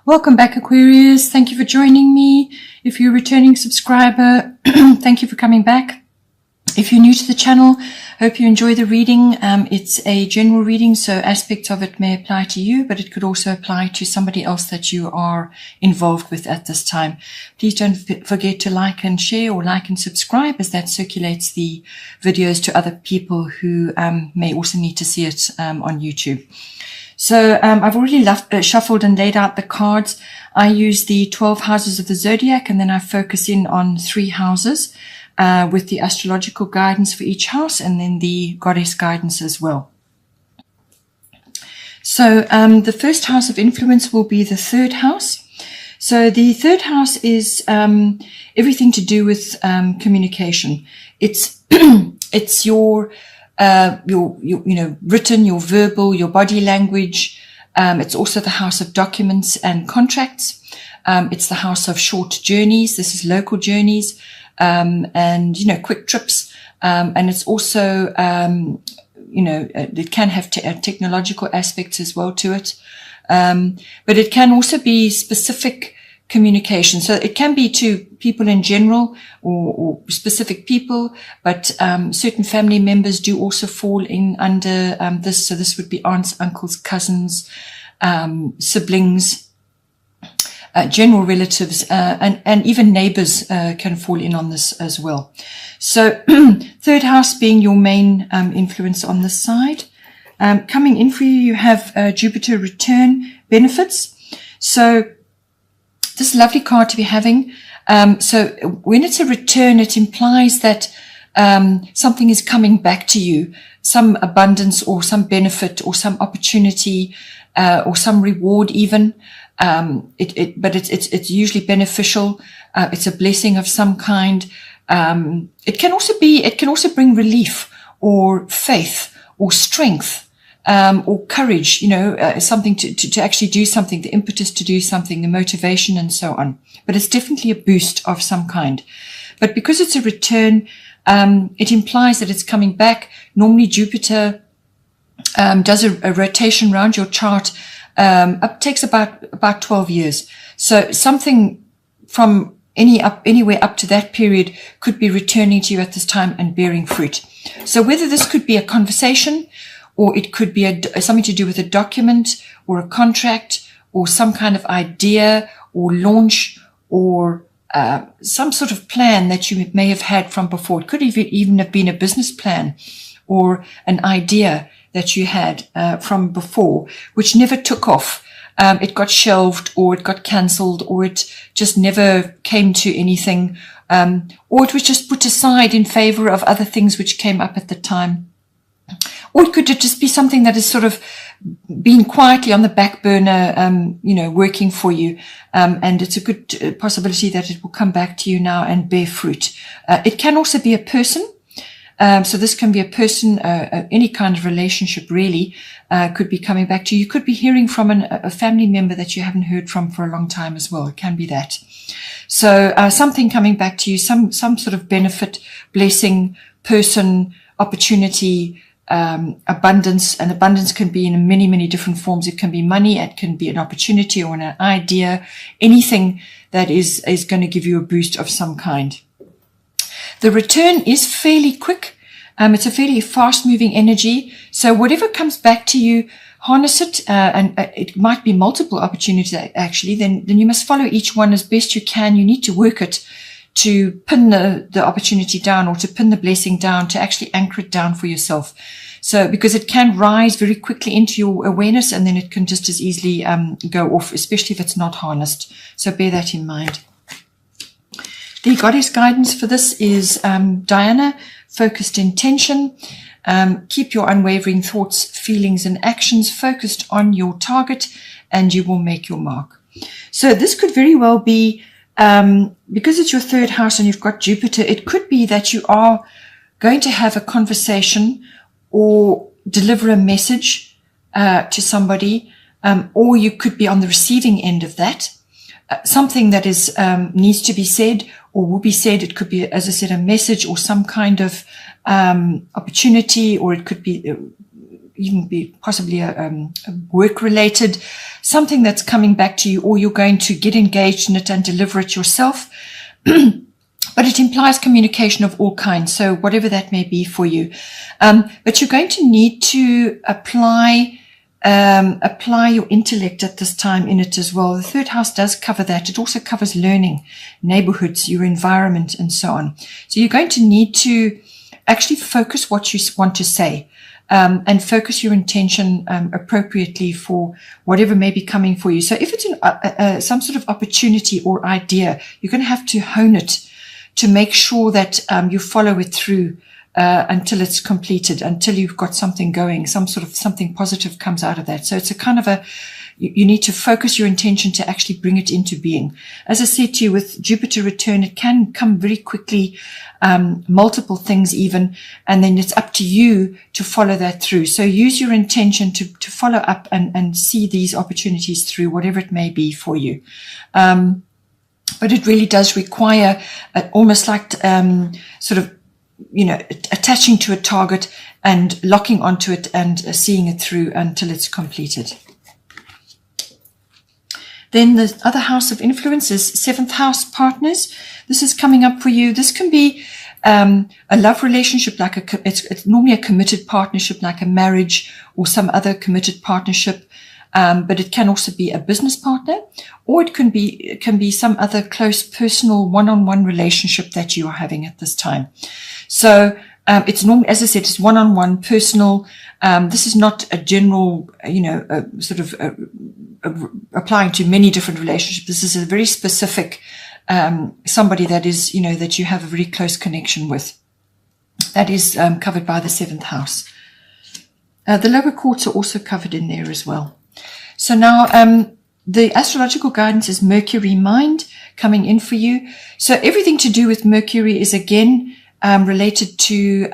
Welcome back, Aquarius. Thank you for joining me. If you're a returning subscriber, thank you for coming back. If you're new to the channel, hope you enjoy the reading. It's a general reading, so aspects of it may apply to you, but it could also apply to somebody else that you are involved with at this time. Please don't forget to like and share, or like and subscribe, as that circulates the videos to other people who may also need to see it on YouTube. So I've already shuffled and laid out the cards. I use the 12 houses of the zodiac, and then I focus in on 3 houses with the astrological guidance for each house, and then the goddess guidance as well. So the first house of influence will be the 3rd house. So the 3rd house is everything to do with communication. It's it's your written, your verbal, your body language. It's also the house of documents and contracts. It's the house of short journeys. This is local journeys, and, quick trips. And it's also, it can have technological aspects as well to it. But it can also be specific communication. So it can be to people in general, or specific people, but certain family members do also fall in under this. So this would be aunts, uncles, cousins, siblings, general relatives, and even neighbors can fall in on this as well. So 3rd house being your main influence on this side. Coming in for you, you have Jupiter return benefits. So this lovely card to be having. So when it's a return, it implies that something is coming back to you, some abundance or some benefit or some opportunity or some reward even. But it's usually beneficial. It's a blessing of some kind. It can also bring relief or faith or strength. Or courage, something to actually do something, the impetus to do something, the motivation and so on. But it's definitely a boost of some kind. But because it's a return, it implies that it's coming back. Normally Jupiter does a rotation around your chart, takes about 12 years. So something from anywhere up to that period could be returning to you at this time and bearing fruit. So whether this could be a conversation, or it could be something to do with a document or a contract or some kind of idea or launch or some sort of plan that you may have had from before. It could even have been a business plan or an idea that you had from before, which never took off. It got shelved, or it got cancelled, or it just never came to anything, or it was just put aside in favor of other things which came up at the time. Or it could just be something that has sort of been quietly on the back burner, working for you. And it's a good possibility that it will come back to you now and bear fruit. It can also be a person. So this can be a person, any kind of relationship really, could be coming back to you. You could be hearing from a family member that you haven't heard from for a long time as well. It can be that. So something coming back to you, some sort of benefit, blessing, person, opportunity, abundance. And abundance can be in many, many different forms. It can be money, it can be an opportunity or an idea, anything that is going to give you a boost of some kind. The return is fairly quick. It's a fairly fast moving energy. So whatever comes back to you, harness it, and it might be multiple opportunities actually, then you must follow each one as best you can. You need to work it to pin the opportunity down, or to pin the blessing down, to actually anchor it down for yourself. So, because it can rise very quickly into your awareness, and then it can just as easily go off, especially if it's not harnessed. So bear that in mind. The goddess guidance for this is Diana, focused intention. Keep your unwavering thoughts, feelings, and actions focused on your target, and you will make your mark. So this could very well be, because it's your 3rd house and you've got Jupiter, it could be that you are going to have a conversation or deliver a message to somebody, or you could be on the receiving end of that. Something that is needs to be said or will be said. It could be, as I said, a message or some kind of opportunity, or it could be even be possibly a work-related something that's coming back to you, or you're going to get engaged in it and deliver it yourself. But it implies communication of all kinds, so whatever that may be for you. But you're going to need to apply your intellect at this time in it as well. The third house does cover that. It also covers learning, neighborhoods, your environment, and so on. So you're going to need to actually focus what you want to say, and focus your intention appropriately for whatever may be coming for you. So if it's some sort of opportunity or idea, you're going to have to hone it to make sure that you follow it through until it's completed, until you've got something going, something positive comes out of that. So it's a kind of you need to focus your intention to actually bring it into being. As I said to you, with Jupiter return, it can come very quickly, multiple things even, and then it's up to you to follow that through. So use your intention to follow up and see these opportunities through, whatever it may be for you. But it really does require almost like sort of, attaching to a target and locking onto it and seeing it through until it's completed. Then the other house of influence is 7th house, partners. This is coming up for you. This can be a love relationship, it's normally a committed partnership, like a marriage or some other committed partnership. But it can also be a business partner, or it can be some other close personal one-on-one relationship that you are having at this time. So it's normally, as I said, it's one-on-one personal. This is not a general, applying to many different relationships. This is a very specific somebody that is, that you have a very close connection with. That is covered by the 7th house. The lower courts are also covered in there as well. So now the astrological guidance is Mercury mind coming in for you. So everything to do with Mercury is again related to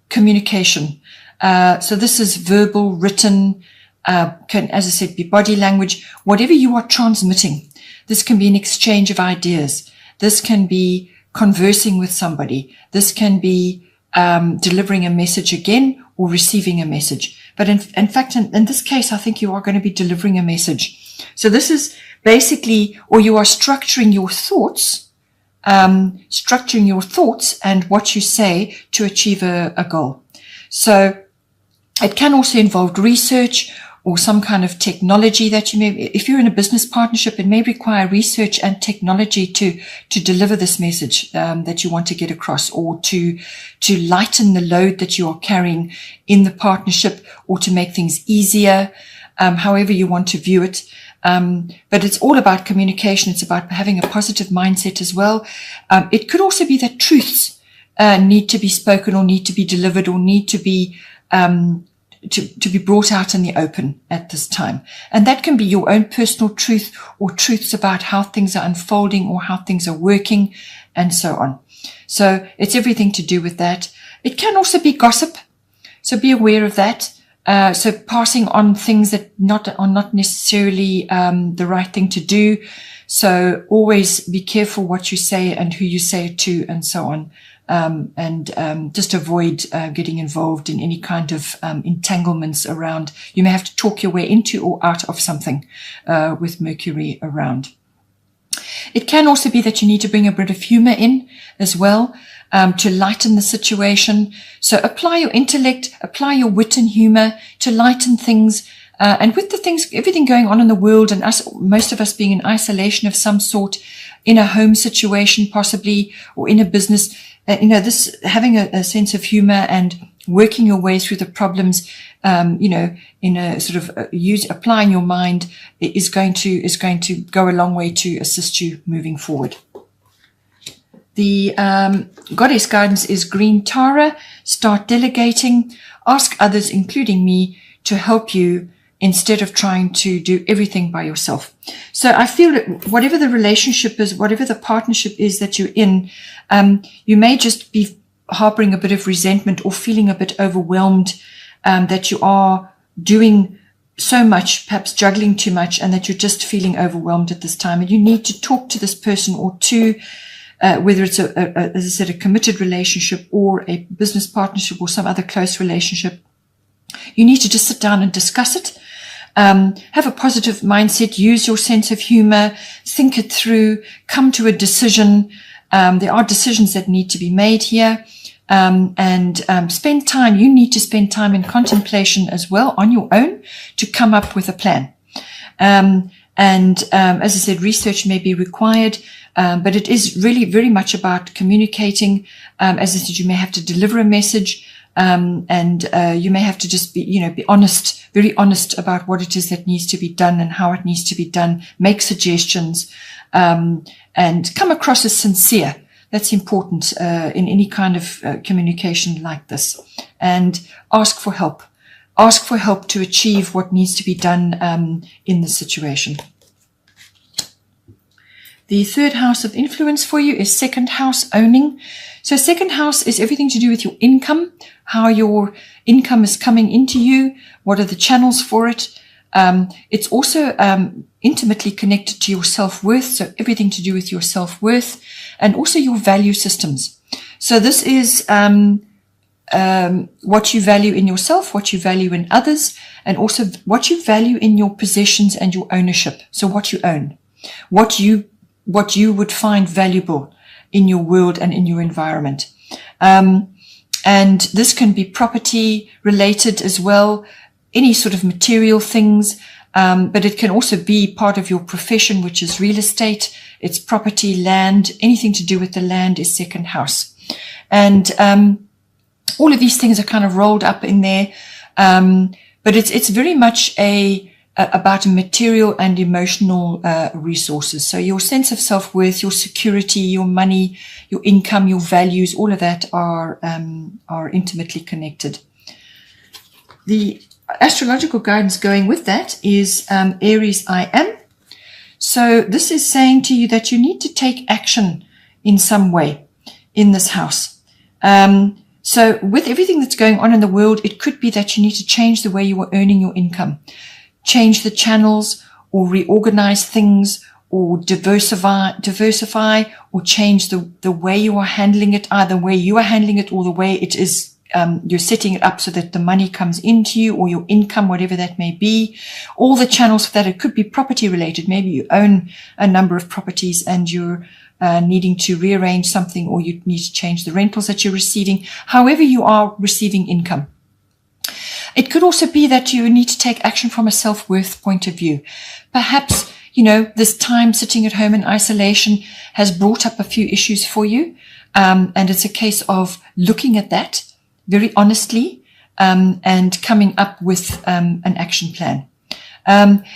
communication. So this is verbal, written, can, as I said, be body language, whatever you are transmitting. This can be an exchange of ideas. This can be conversing with somebody. This can be delivering a message again, or receiving a message. But in fact, in this case, I think you are going to be delivering a message. So this is basically, or you are structuring your thoughts and what you say to achieve a goal. So it can also involve research or some kind of technology that you may, if you're in a business partnership, it may require research and technology to deliver this message that you want to get across, or to lighten the load that you are carrying in the partnership, or to make things easier, however you want to view it. But it's all about communication. It's about having a positive mindset as well. It could also be that truths need to be spoken, or need to be delivered, or need to be to be brought out in the open at this time. And that can be your own personal truth, or truths about how things are unfolding, or how things are working, and so on. So it's everything to do with that. It can also be gossip, so be aware of that. So passing on things that are not necessarily the right thing to do. So always be careful what you say and who you say it to, and so on. And just avoid getting involved in any kind of entanglements around. You may have to talk your way into or out of something with Mercury around. It can also be that you need to bring a bit of humor in as well, to lighten the situation. So apply your intellect, apply your wit and humor to lighten things. And with everything going on in the world, and most of us being in isolation of some sort, in a home situation possibly, or in a business, this having a sense of humor and working your way through the problems, in a sort of applying your mind is going to go a long way to assist you moving forward. The goddess guidance is Green Tara. Start delegating. Ask others, including me, to help you instead of trying to do everything by yourself. So I feel that whatever the relationship is, whatever the partnership is that you're in, you may just be harboring a bit of resentment or feeling a bit overwhelmed, that you are doing so much, perhaps juggling too much, and that you're just feeling overwhelmed at this time. And you need to talk to this person or two, whether it's as I said, a committed relationship or a business partnership or some other close relationship. You need to just sit down and discuss it. Have a positive mindset, use your sense of humor, think it through, come to a decision. There are decisions that need to be made here. Spend time. You need to spend time in contemplation as well on your own to come up with a plan. As I said, research may be required, but it is really very much about communicating. As I said, you may have to deliver a message, you may have to just be honest, very honest about what it is that needs to be done and how it needs to be done. Make suggestions, and come across as sincere. That's important in any kind of communication like this. And ask for help. Ask for help to achieve what needs to be done in the situation. The third house of influence for you is second house, owning. So second house is everything to do with your income, how your income is coming into you, what are the channels for it. It's also intimately connected to your self-worth, so everything to do with your self-worth, and also your value systems. So this is what you value in yourself, what you value in others, and also what you value in your possessions and your ownership. So what you own, what you would find valuable in your world and in your environment. And this can be property related as well, any sort of material things, but it can also be part of your profession, which is real estate. It's property, land, anything to do with the land is second house. And all of these things are kind of rolled up in there, but it's very much about material and emotional resources. So your sense of self-worth, your security, your money, your income, your values, all of that are intimately connected. The astrological guidance going with that is Aries I am. So this is saying to you that you need to take action in some way in this house. So with everything that's going on in the world, it could be that you need to change the way you are earning your income, change the channels, or reorganize things, or diversify, or change the way you are handling it, either the way you are handling it or the way it is. You're setting it up so that the money comes into you, or your income, whatever that may be. All the channels for that. It could be property related. Maybe you own a number of properties and you're needing to rearrange something, or you need to change the rentals that you're receiving. However you are receiving income. It could also be that you need to take action from a self-worth point of view. Perhaps, this time sitting at home in isolation has brought up a few issues for you. And it's a case of looking at that very honestly, and coming up with an action plan.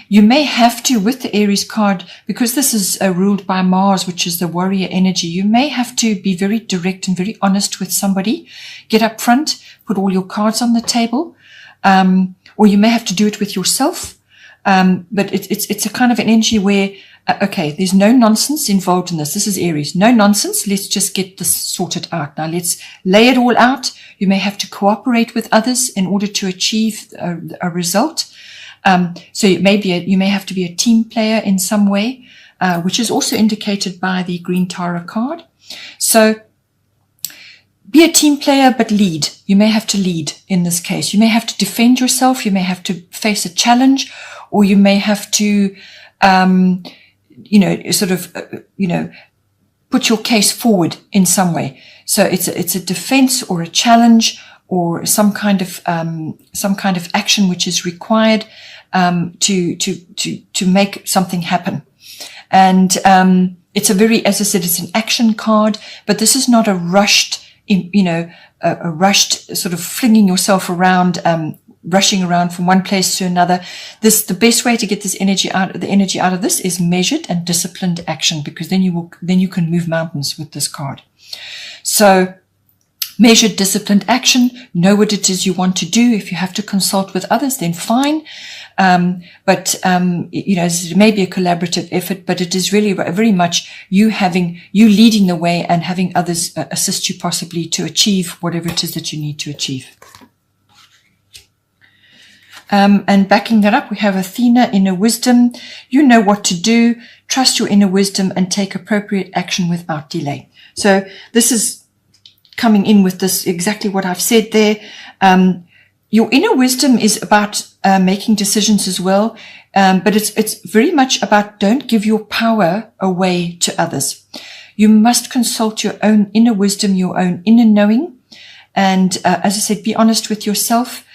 You may have to, with the Aries card, because this is ruled by Mars, which is the warrior energy, you may have to be very direct and very honest with somebody. Get up front, put all your cards on the table, or you may have to do it with yourself. But it's a kind of an energy where, okay, there's no nonsense involved in this. This is Aries. No nonsense. Let's just get this sorted out. Now let's lay it all out. You may have to cooperate with others in order to achieve a result. So you may have to be a team player in some way, which is also indicated by the Green Tara card. So be a team player, but lead. You may have to lead in this case. You may have to defend yourself. You may have to face a challenge, or you may have to, put your case forward in some way. So it's a defense or a challenge or some kind of action which is required to make something happen. And it's as I said, it's an action card, but this is not a rushed, a rushed sort of flinging yourself around, rushing around from one place to another. The best way to get the energy out of this is measured and disciplined action, because then you can move mountains with this card. So measured, disciplined action, know what it is you want to do. If you have to consult with others, then fine. But it may be a collaborative effort, but it is really very much you leading the way and having others assist you possibly to achieve whatever it is that you need to achieve. And backing that up, we have Athena, inner wisdom. You know what to do. Trust your inner wisdom and take appropriate action without delay. So this is coming in with this exactly what I've said there. Your inner wisdom is about making decisions as well. But it's very much about don't give your power away to others. You must consult your own inner wisdom, your own inner knowing. And as I said, be honest with yourself,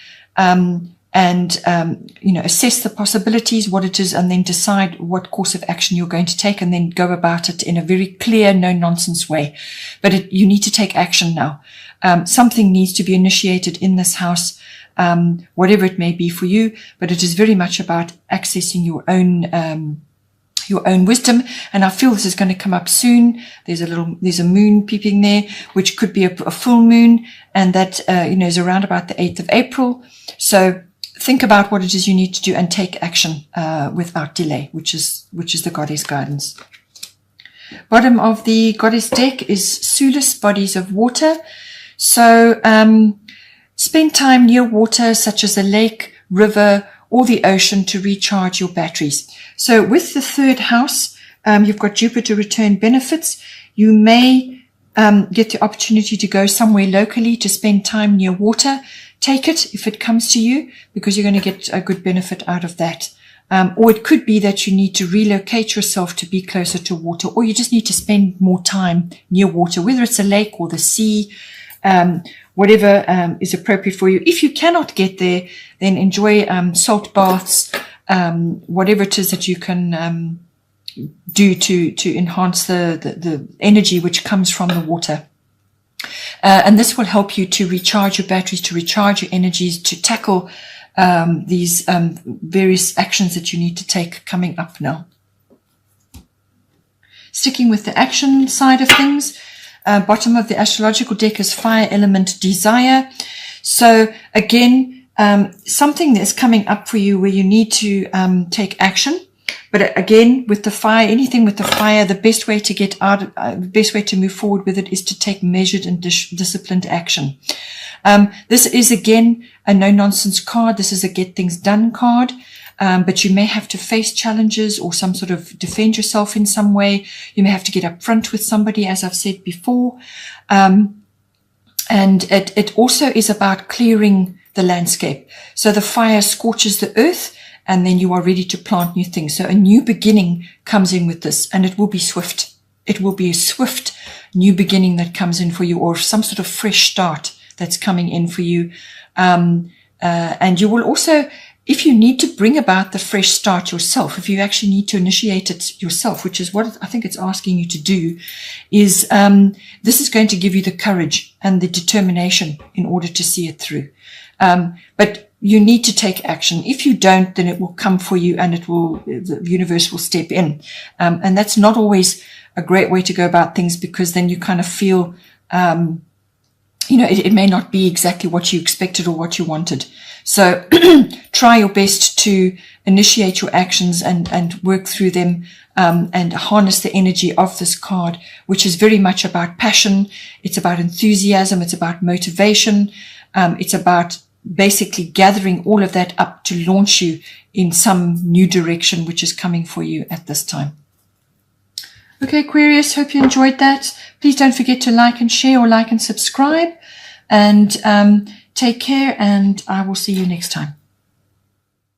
assess the possibilities, what it is, and then decide what course of action you're going to take, and then go about it in a very clear, no-nonsense way. But you need to take action now. Something needs to be initiated in this house, whatever it may be for you, but it is very much about accessing your own wisdom. And I feel this is going to come up soon. There's a moon peeping there, which could be a full moon, and that is around about the 8th of April. So think about what it is you need to do and take action without delay, which is the goddess guidance. Bottom of the goddess deck is Sulis, bodies of water. So spend time near water, such as a lake, river, or the ocean, to recharge your batteries. So with the third house, you've got Jupiter return benefits. You may get the opportunity to go somewhere locally to spend time near water. Take it if it comes to you, because you're going to get a good benefit out of that. Or it could be that you need to relocate yourself to be closer to water, or you just need to spend more time near water, whether it's a lake or the sea, whatever is appropriate for you. If you cannot get there, then enjoy salt baths, whatever it is that you can do to enhance the energy which comes from the water. And this will help you to recharge your batteries, to recharge your energies, to tackle these various actions that you need to take coming up now. Sticking with the action side of things, bottom of the astrological deck is fire element desire. So again, something that's coming up for you where you need to take action. But again, with the fire, anything with the fire, the best way to get out, the best way to move forward with it is to take measured and disciplined action. This is again a no-nonsense card. This is a get things done card. But you may have to face challenges or some sort of defend yourself in some way. You may have to get up front with somebody, as I've said before. And it also is about clearing the landscape. So the fire scorches the earth, and then you are ready to plant new things. So a new beginning comes in with this, and it will be swift. It will be a swift new beginning that comes in for you, or some sort of fresh start that's coming in for you. And you will also, if you need to bring about the fresh start yourself, if you actually need to initiate it yourself, which is what I think it's asking you to do, is this is going to give you the courage and the determination in order to see it through. But you need to take action. If you don't, then it will come for you, and the universe will step in. And that's not always a great way to go about things, because then you kind of feel, it may not be exactly what you expected or what you wanted. So try your best to initiate your actions and work through them, and harness the energy of this card, which is very much about passion. It's about enthusiasm. It's about motivation. It's about basically gathering all of that up to launch you in some new direction, which is coming for you at this time. Okay, Aquarius, hope you enjoyed that. Please don't forget to like and share, or like and subscribe, and take care, and I will see you next time.